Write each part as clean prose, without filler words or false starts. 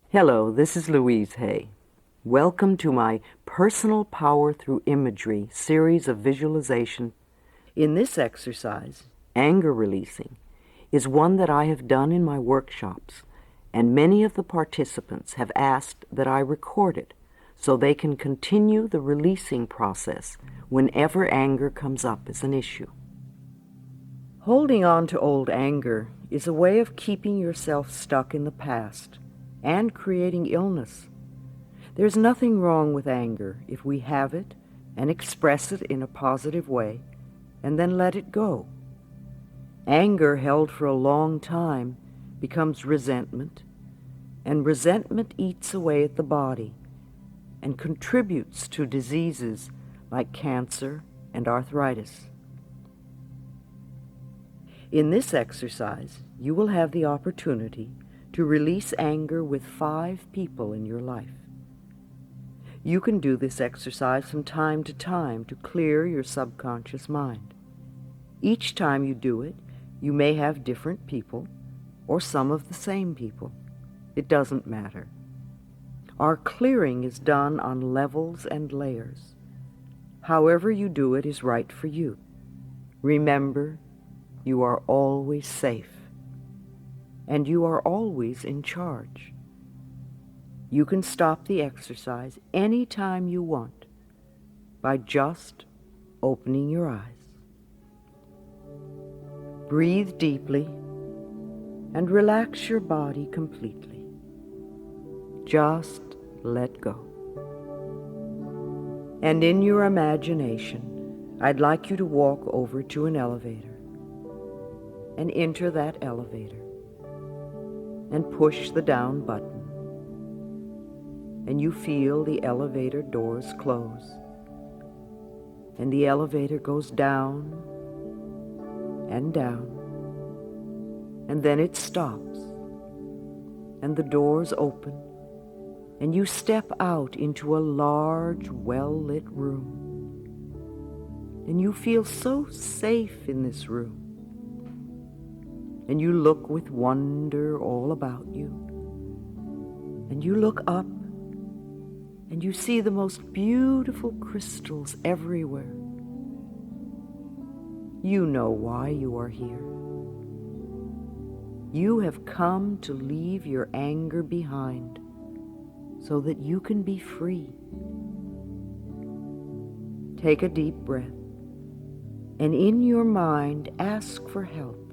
Hello, this is Louise Hay. Welcome to my Personal Power Through Imagery series of visualization. In this exercise, anger releasing is one that I have done in my workshops, and many of the participants have asked that I record it so they can continue the releasing process whenever anger comes up as an issue. Holding on to old anger is a way of keeping yourself stuck in the past and creating illness. There's nothing wrong with anger if we have it and express it in a positive way and then let it go. Anger held for a long time becomes resentment, and resentment eats away at the body and contributes to diseases like cancer and arthritis. In this exercise, you will have the opportunity to release anger with 5 people in your life. You can do this exercise from time to time to clear your subconscious mind. Each time you do it, you may have different people or some of the same people. It doesn't matter. Our clearing is done on levels and layers. However you do it is right for you. Remember, you are always safe. And you are always in charge. You can stop the exercise any time you want by just opening your eyes. Breathe deeply and relax your body completely. Just let go. And in your imagination, I'd like you to walk over to an elevator and enter that elevator and push the down button, and you feel the elevator doors close, and the elevator goes down and down, and then it stops, and the doors open, and you step out into a large, well-lit room, and you feel so safe in this room. And you look with wonder all about you. And you look up, and you see the most beautiful crystals everywhere. You know why you are here. You have come to leave your anger behind so that you can be free. Take a deep breath, and in your mind ask for help.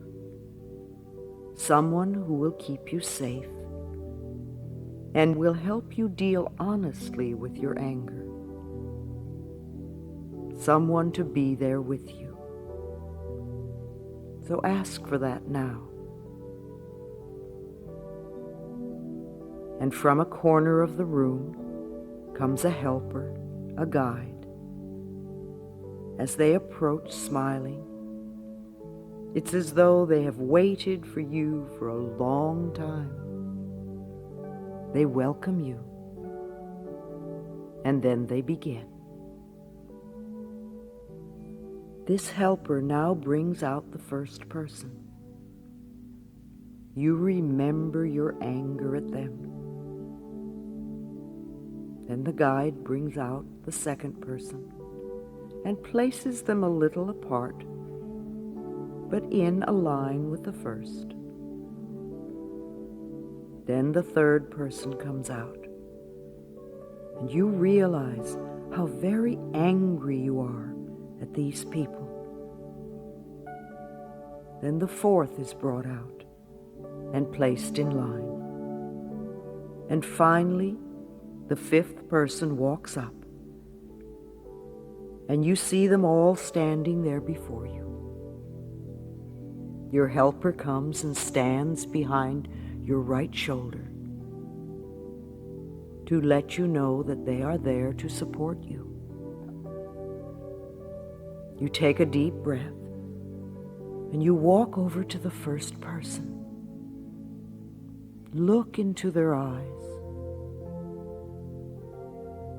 Someone who will keep you safe and will help you deal honestly with your anger. Someone to be there with you. So ask for that now. And from a corner of the room comes a helper, a guide. As they approach smiling, it's as though they have waited for you for a long time. They welcome you, and then they begin. This helper now brings out the first person. You remember your anger at them. Then the guide brings out the second person and places them a little apart, but in a line with the first. Then the third person comes out, and you realize how very angry you are at these people. Then the fourth is brought out and placed in line. And finally, the fifth person walks up, and you see them all standing there before you. Your helper comes and stands behind your right shoulder to let you know that they are there to support you. You take a deep breath and you walk over to the first person. Look into their eyes.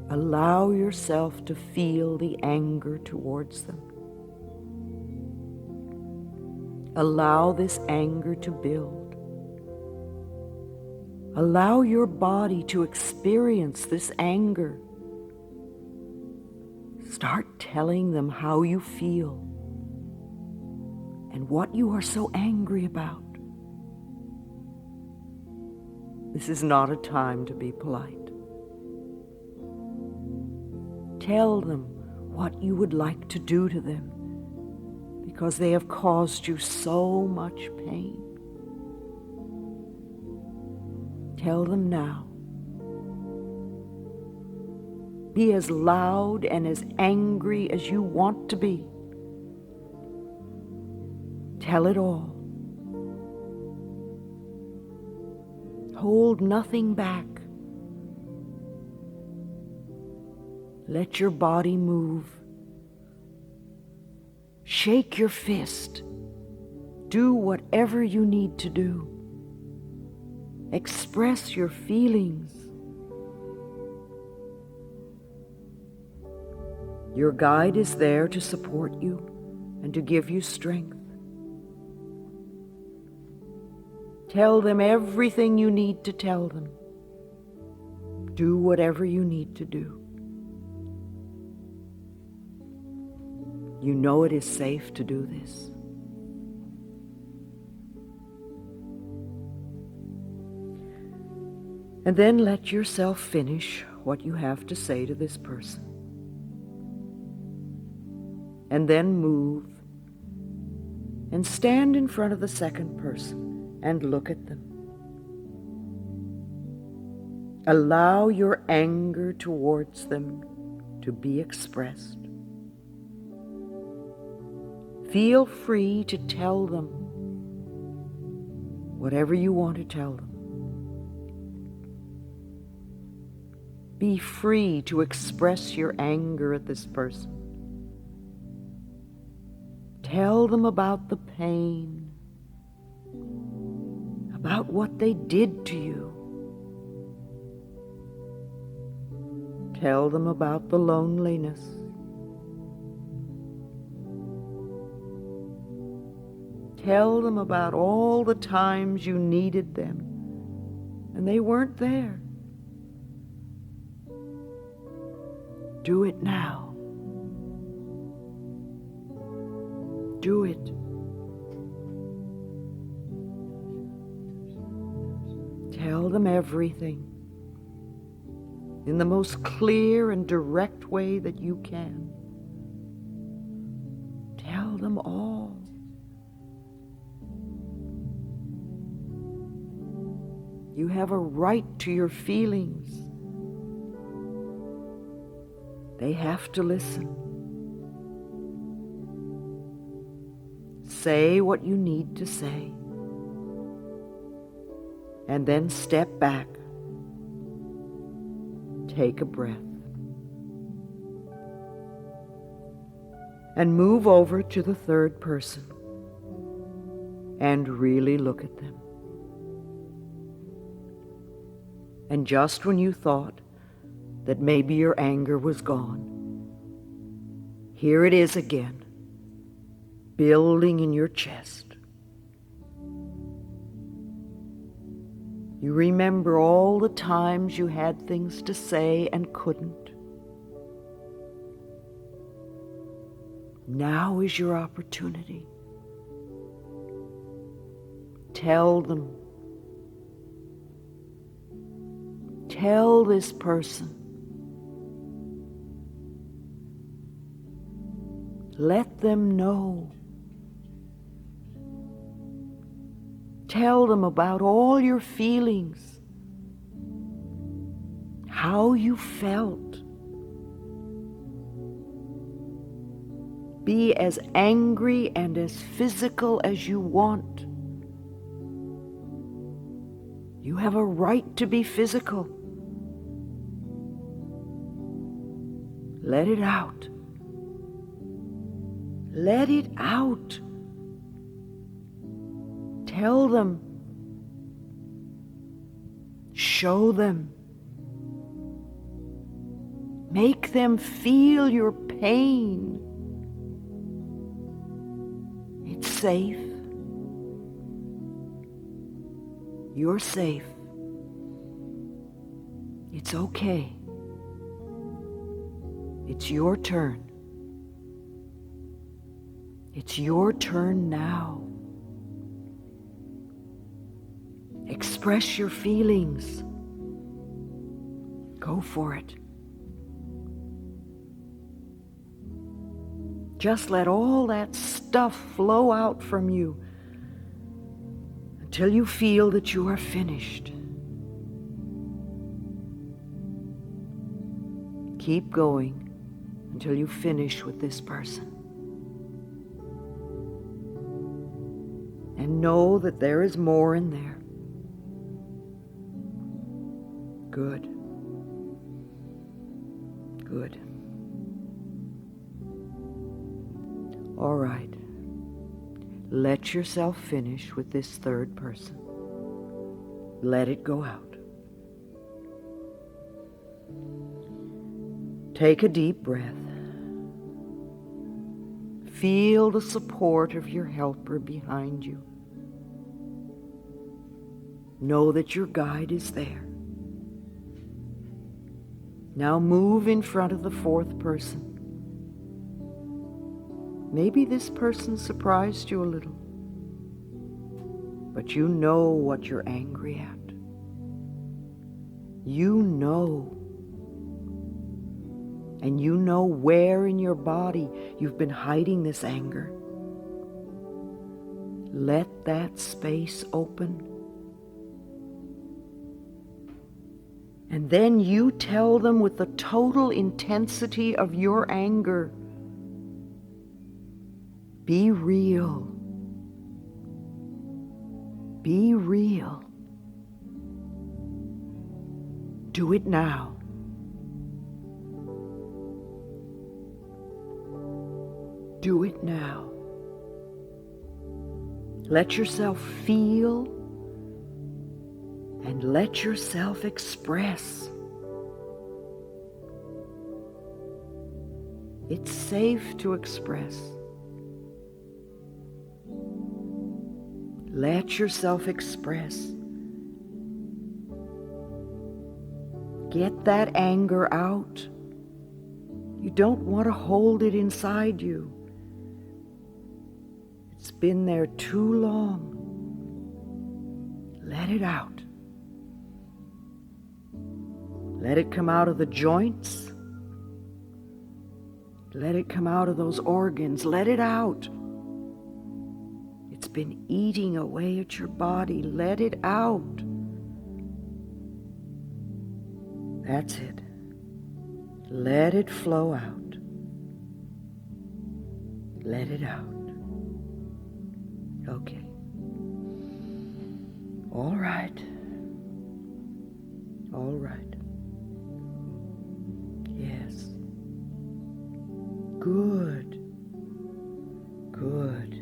Allow yourself to feel the anger towards them. Allow this anger to build. Allow your body to experience this anger. Start telling them how you feel and what you are so angry about. This is not a time to be polite. Tell them what you would like to do to them because they have caused you so much pain. Tell them now. Be as loud and as angry as you want to be. Tell it all. Hold nothing back. Let your body move. Shake your fist. Do whatever you need to do. Express your feelings. Your guide is there to support you and to give you strength. Tell them everything you need to tell them. Do whatever you need to do. You know it is safe to do this. And then let yourself finish what you have to say to this person. And then move and stand in front of the second person and look at them. Allow your anger towards them to be expressed. Feel free to tell them whatever you want to tell them. Be free to express your anger at this person. Tell them about the pain, about what they did to you. Tell them about the loneliness. Tell them about all the times you needed them and they weren't there. Do it now. Do it. Tell them everything in the most clear and direct way that you can. Tell them all. You have a right to your feelings. They have to listen. Say what you need to say. And then step back. Take a breath. And move over to the third person. And really look at them. And just when you thought that maybe your anger was gone, here it is again, building in your chest. You remember all the times you had things to say and couldn't. Now is your opportunity. Tell them. Tell this person. Let them know. Tell them about all your feelings, how you felt. Be as angry and as physical as you want. You have a right to be physical. Let it out. Let it out. Tell them. Show them. Make them feel your pain. It's safe. You're safe. It's okay. It's your turn. It's your turn now. Express your feelings. Go for it. Just let all that stuff flow out from you until you feel that you are finished. Keep going until you finish with this person. And know that there is more in there. Good. Good. All right. Let yourself finish with this third person. Let it go out. Take a deep breath. Feel the support of your helper behind you. Know that your guide is there. Now move in front of the fourth person. Maybe this person surprised you a little, but you know what you're angry at. You know. And you know where in your body you've been hiding this anger. Let that space open. And then you tell them with the total intensity of your anger, be real. Be real. Do it now. Do it now. Let yourself feel and let yourself express. It's safe to express. Let yourself express. Get that anger out. You don't want to hold it inside you. It's been there too long. Let it out. Let it come out of the joints. Let it come out of those organs. Let it out. It's been eating away at your body. Let it out. That's it. Let it flow out. Let it out. Okay. All right. All right. Yes. Good. Good.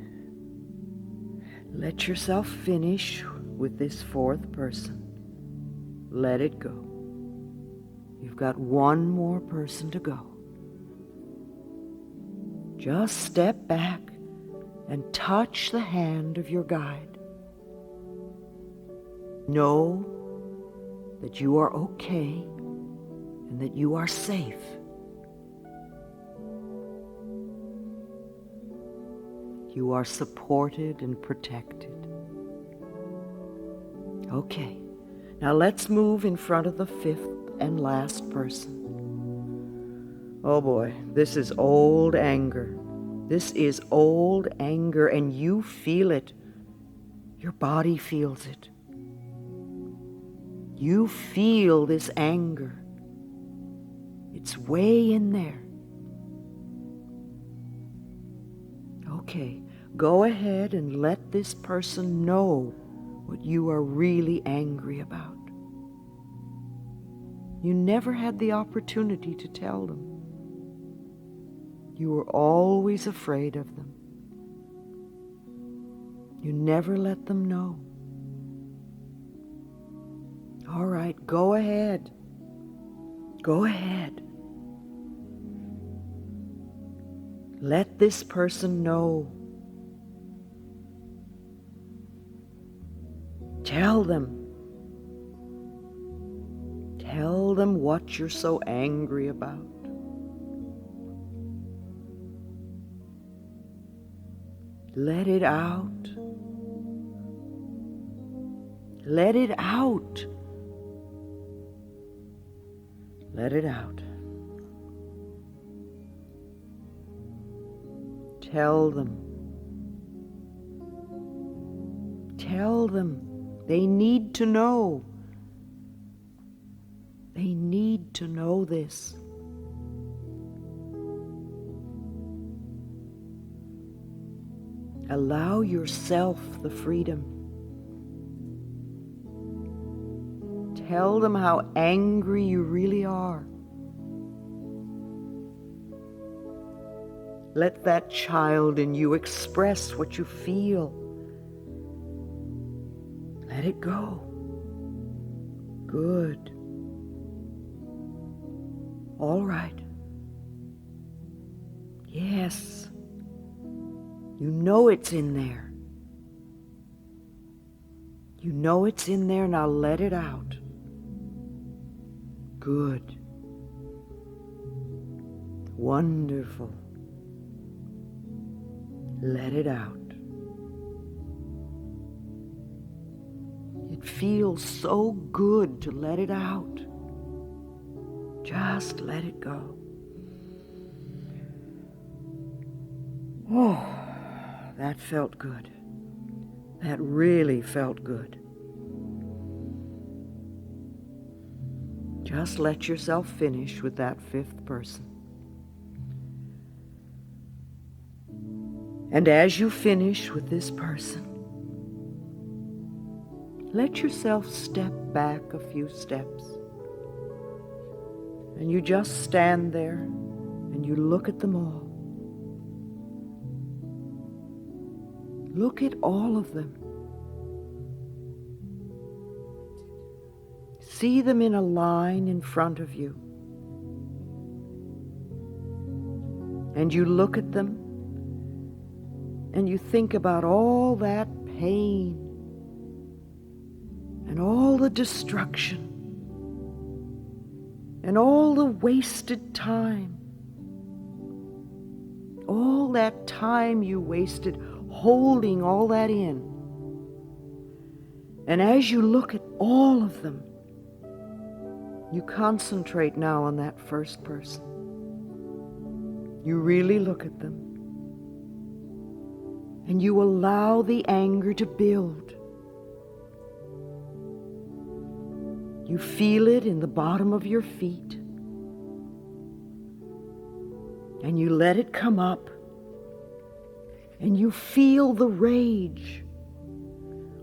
Let yourself finish with this fourth person. Let it go. You've got one more person to go. Just step back and touch the hand of your guide. Know that you are okay and that you are safe. You are supported and protected. Okay, now let's move in front of the fifth and last person. Oh boy, this is old anger. This is old anger, and you feel it. Your body feels it. You feel this anger. It's way in there. Okay, go ahead and let this person know what you are really angry about. You never had the opportunity to tell them. You were always afraid of them. You never let them know. All right, go ahead. Go ahead. Let this person know. Tell them. Tell them what you're so angry about. Let it out. Let it out. Let it out. Tell them. Tell them. They need to know. They need to know this. Allow yourself the freedom. Tell them how angry you really are. Let that child in you express what you feel. Let it go. Good. All right. Yes. You know it's in there. You know it's in there, now let it out. Good. Wonderful. Let it out. It feels so good to let it out. Just let it go. Oh, that felt good. That really felt good. Just let yourself finish with that fifth person. And as you finish with this person, let yourself step back a few steps. And you just stand there and you look at them all. Look at all of them. See them in a line in front of you. And you look at them and you think about all that pain and all the destruction and all the wasted time. All that time you wasted holding all that in. And as you look at all of them, you concentrate now on that first person. You really look at them. And you allow the anger to build. You feel it in the bottom of your feet. And you let it come up. And you feel the rage.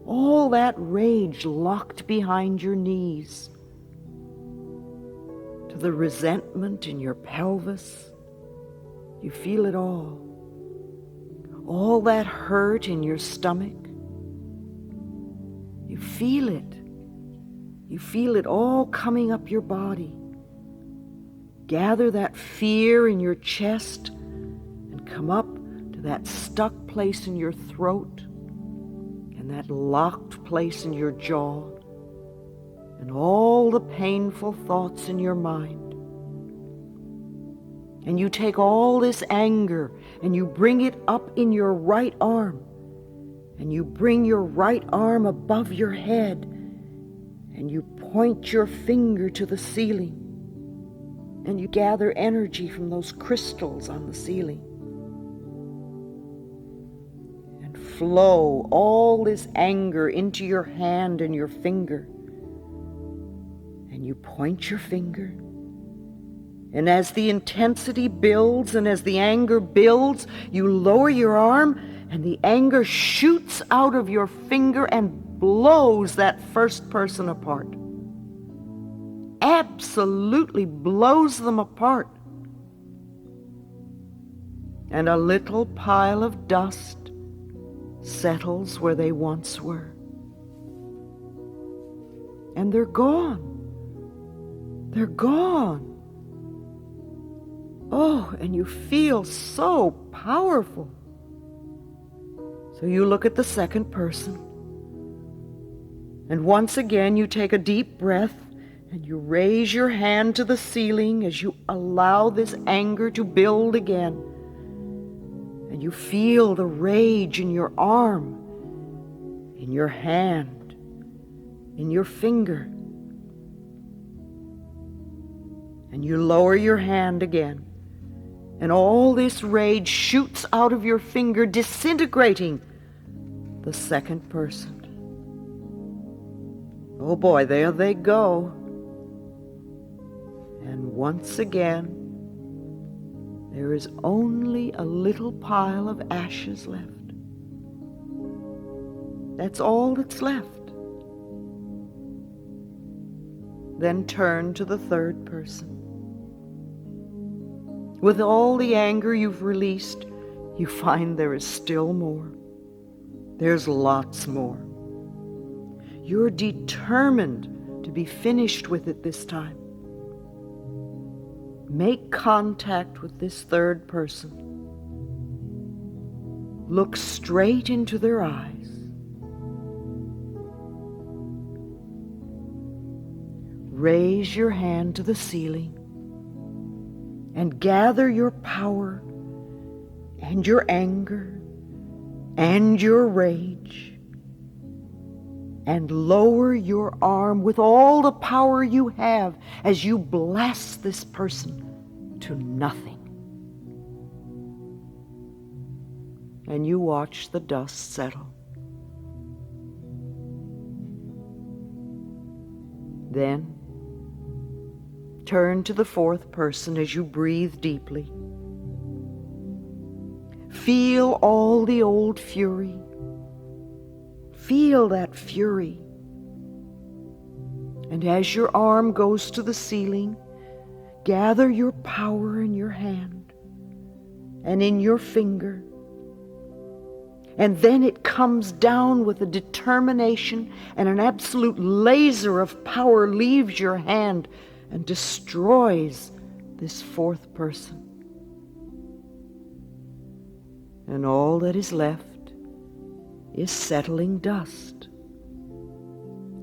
All that rage locked behind your knees. To the resentment in your pelvis. You feel it all. All that hurt in your stomach. You feel it. You feel it all coming up your body. Gather that fear in your chest and come up to that stuck place in your throat and that locked place in your jaw and all the painful thoughts in your mind. And you take all this anger and you bring it up in your right arm. And you bring your right arm above your head. And you point your finger to the ceiling. And you gather energy from those crystals on the ceiling. And flow all this anger into your hand and your finger. And you point your finger. And as the intensity builds and as the anger builds, you lower your arm and the anger shoots out of your finger and blows that first person apart. Absolutely blows them apart. And a little pile of dust settles where they once were. And they're gone. They're gone. Oh, and you feel so powerful. So you look at the second person. And once again you take a deep breath And you raise your hand to the ceiling as you allow this anger to build again. And you feel the rage in your arm, in your hand, in your finger. And you lower your hand again. And all this rage shoots out of your finger, disintegrating the second person. Oh boy, there they go. And once again, there is only a little pile of ashes left. That's all that's left. Then turn to the third person. With all the anger you've released, you find there is still more. There's lots more. You're determined to be finished with it this time. Make contact with this third person. Look straight into their eyes. Raise your hand to the ceiling and gather your power and your anger and your rage and lower your arm with all the power you have as you blast this person to nothing. And you watch the dust settle. Then turn to the fourth person as you breathe deeply. Feel all the old fury. Feel that fury. And as your arm goes to the ceiling, gather your power in your hand and in your finger. And then it comes down with a determination, and an absolute laser of power leaves your hand and destroys this fourth person. And all that is left is settling dust.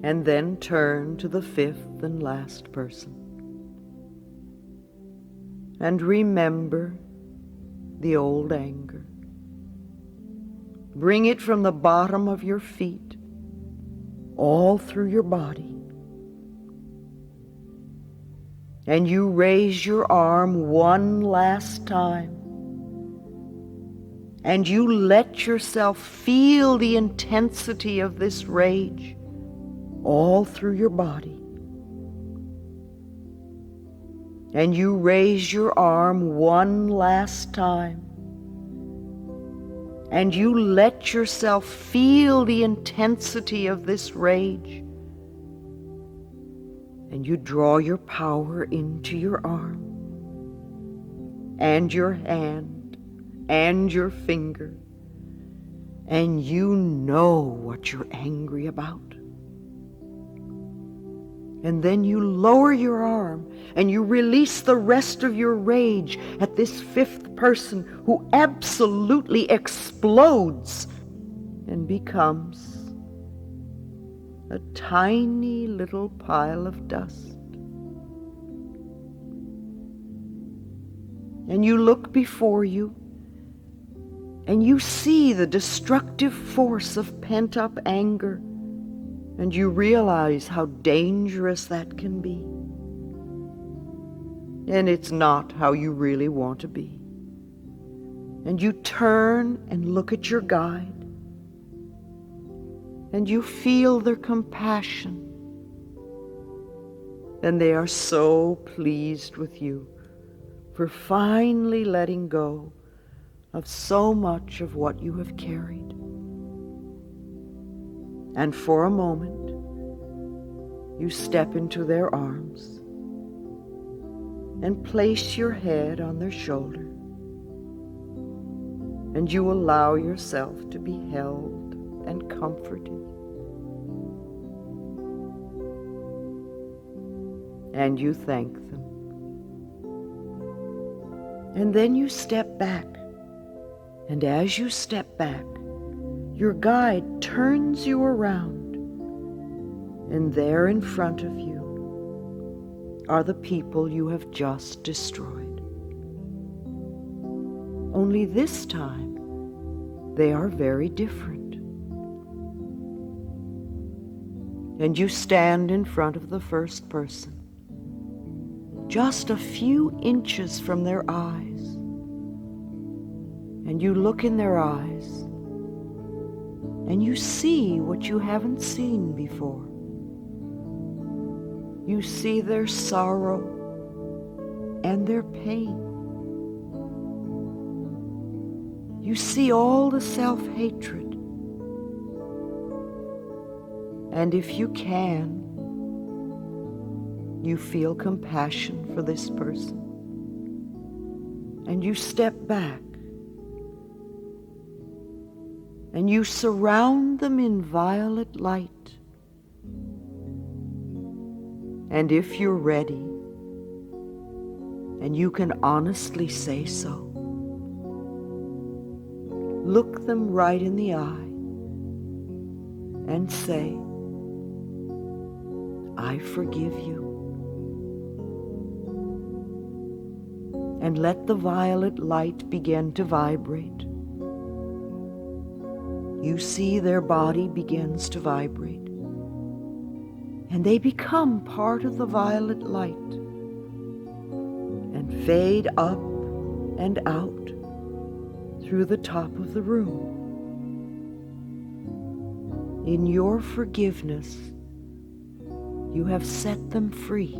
And then turn to the fifth and last person. And remember the old anger. Bring it from the bottom of your feet, all through your body. And you raise your arm one last time. And you let yourself feel the intensity of this rage all through your body. And you raise your arm one last time. And you let yourself feel the intensity of this rage. And you draw your power into your arm and your hand and your finger, and you know what you're angry about. And then you lower your arm and you release the rest of your rage at this fifth person who absolutely explodes and becomes a tiny little pile of dust. And you look before you and you see the destructive force of pent-up anger, and you realize how dangerous that can be. And it's not how you really want to be. And you turn and look at your guide, and you feel their compassion, and they are so pleased with you for finally letting go of so much of what you have carried. And for a moment, you step into their arms and place your head on their shoulder, and you allow yourself to be held and comforted. And you thank them. And then you step back. And as you step back, your guide turns you around, and there in front of you, are the people you have just destroyed. Only this time, they are very different. And you stand in front of the first person, just a few inches from their eyes, and you look in their eyes, and you see what you haven't seen before. You see their sorrow and their pain. You see all the self-hatred. And if you can, you feel compassion for this person. And you step back. And you surround them in violet light. And if you're ready, and you can honestly say so, look them right in the eye and say, I forgive you. And let the violet light begin to vibrate. You see their body begins to vibrate. And they become part of the violet light and fade up and out through the top of the room. In your forgiveness, you have set them free,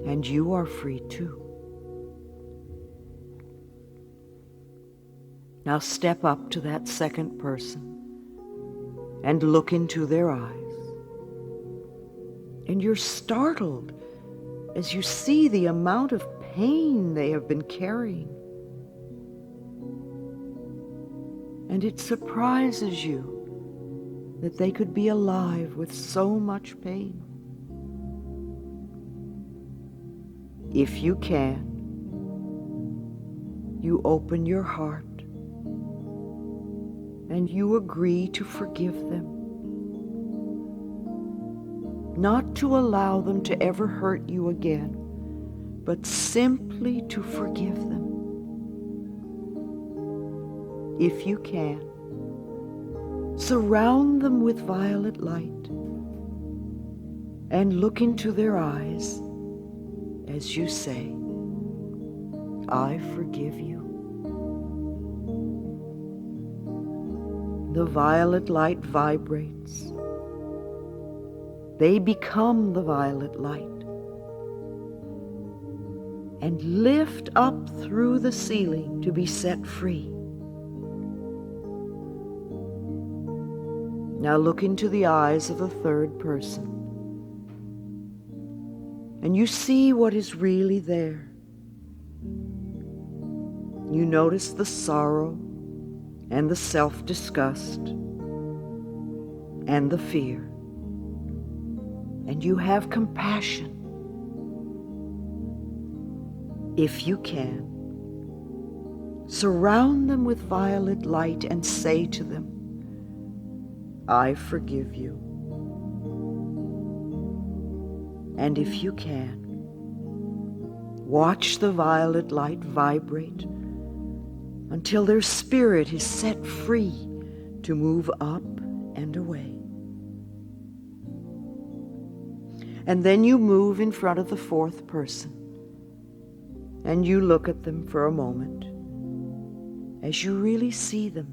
and you are free too. Now step up to that second person and look into their eyes. And you're startled as you see the amount of pain they have been carrying. And it surprises you that they could be alive with so much pain. If you can, you open your heart and you agree to forgive them. Not to allow them to ever hurt you again, but simply to forgive them. If you can, surround them with violet light and look into their eyes as you say, I forgive you. The violet light vibrates. They become the violet light and lift up through the ceiling to be set free. Now look into the eyes of the third person and you see what is really there. You notice the sorrow and the self-disgust and the fear. And you have compassion. If you can, surround them with violet light and say to them, I forgive you. And if you can, watch the violet light vibrate until their spirit is set free to move up and away. And then you move in front of the fourth person and you look at them for a moment as you really see them.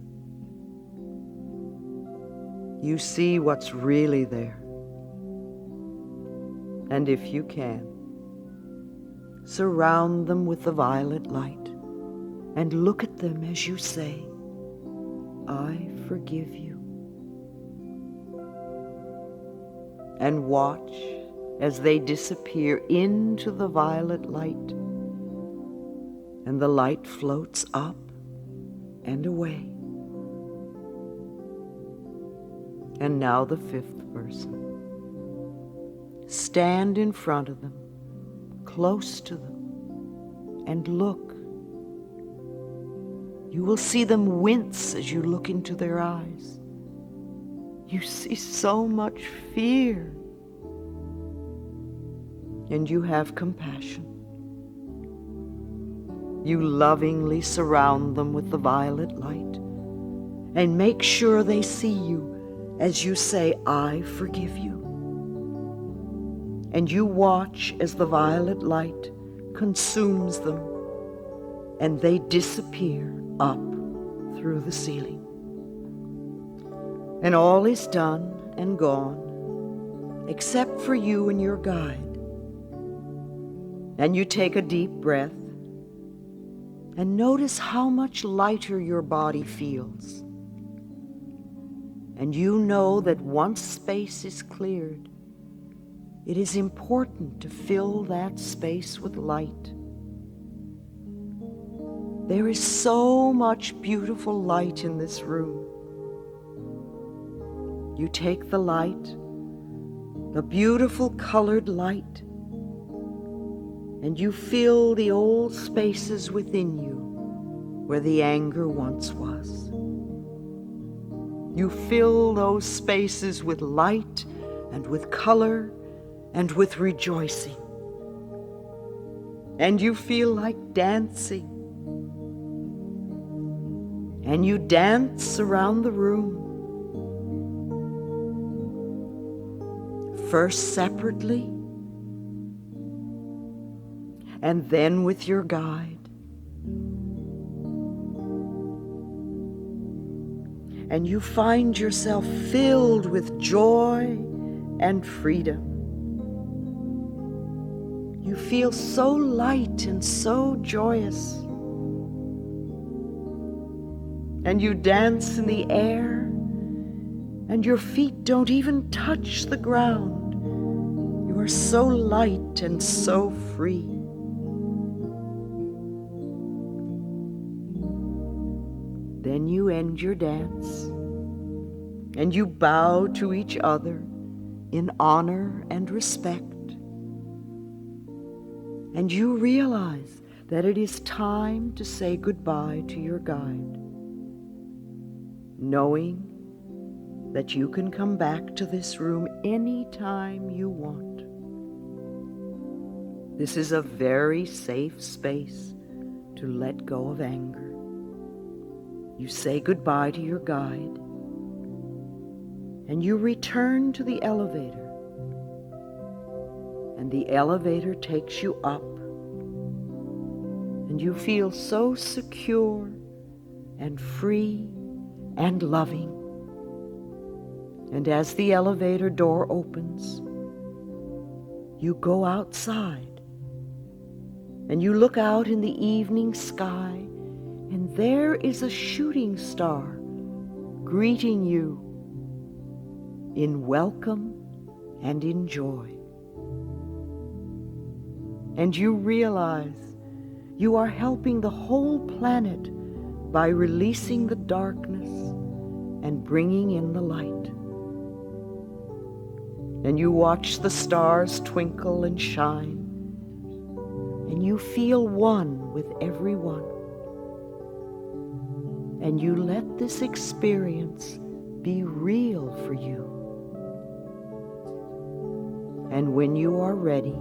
You see what's really there. And if you can, surround them with the violet light and look at them as you say, I forgive you. And watch as they disappear into the violet light, and the light floats up and away. And now the fifth person. Stand in front of them, close to them, and look. You will see them wince as you look into their eyes. You see so much fear. and you have compassion. You lovingly surround them with the violet light and make sure they see you as you say, "I forgive you." And you watch as the violet light consumes them and they disappear up through the ceiling. And all is done and gone, except for you and your guide. And you take a deep breath and notice how much lighter your body feels. And you know that once space is cleared, it is important to fill that space with light. There is so much beautiful light in this room. You take the light, the beautiful colored light, and you fill the old spaces within you where the anger once was. You fill those spaces with light and with color and with rejoicing. And you feel like dancing. And you dance around the room. First separately, and then with your guide. And you find yourself filled with joy and freedom. You feel so light and so joyous. And you dance in the air, and your feet don't even touch the ground. You are so light and so free. Then you end your dance, and you bow to each other in honor and respect. And you realize that it is time to say goodbye to your guide, knowing that you can come back to this room anytime you want. This is a very safe space to let go of anger. You say goodbye to your guide, and you return to the elevator. And the elevator takes you up, and you feel so secure and free and loving. And as the elevator door opens, you go outside, and you look out in the evening sky, and there is a shooting star greeting you in welcome and in joy. And you realize you are helping the whole planet by releasing the darkness and bringing in the light. And you watch the stars twinkle and shine, and you feel one with everyone. And you let this experience be real for you. And when you are ready,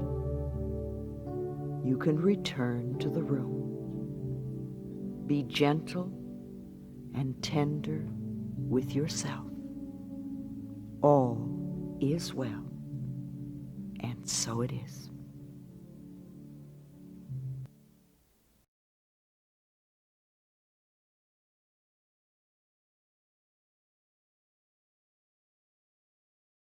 you can return to the room. Be gentle and tender with yourself. All is well, and so it is.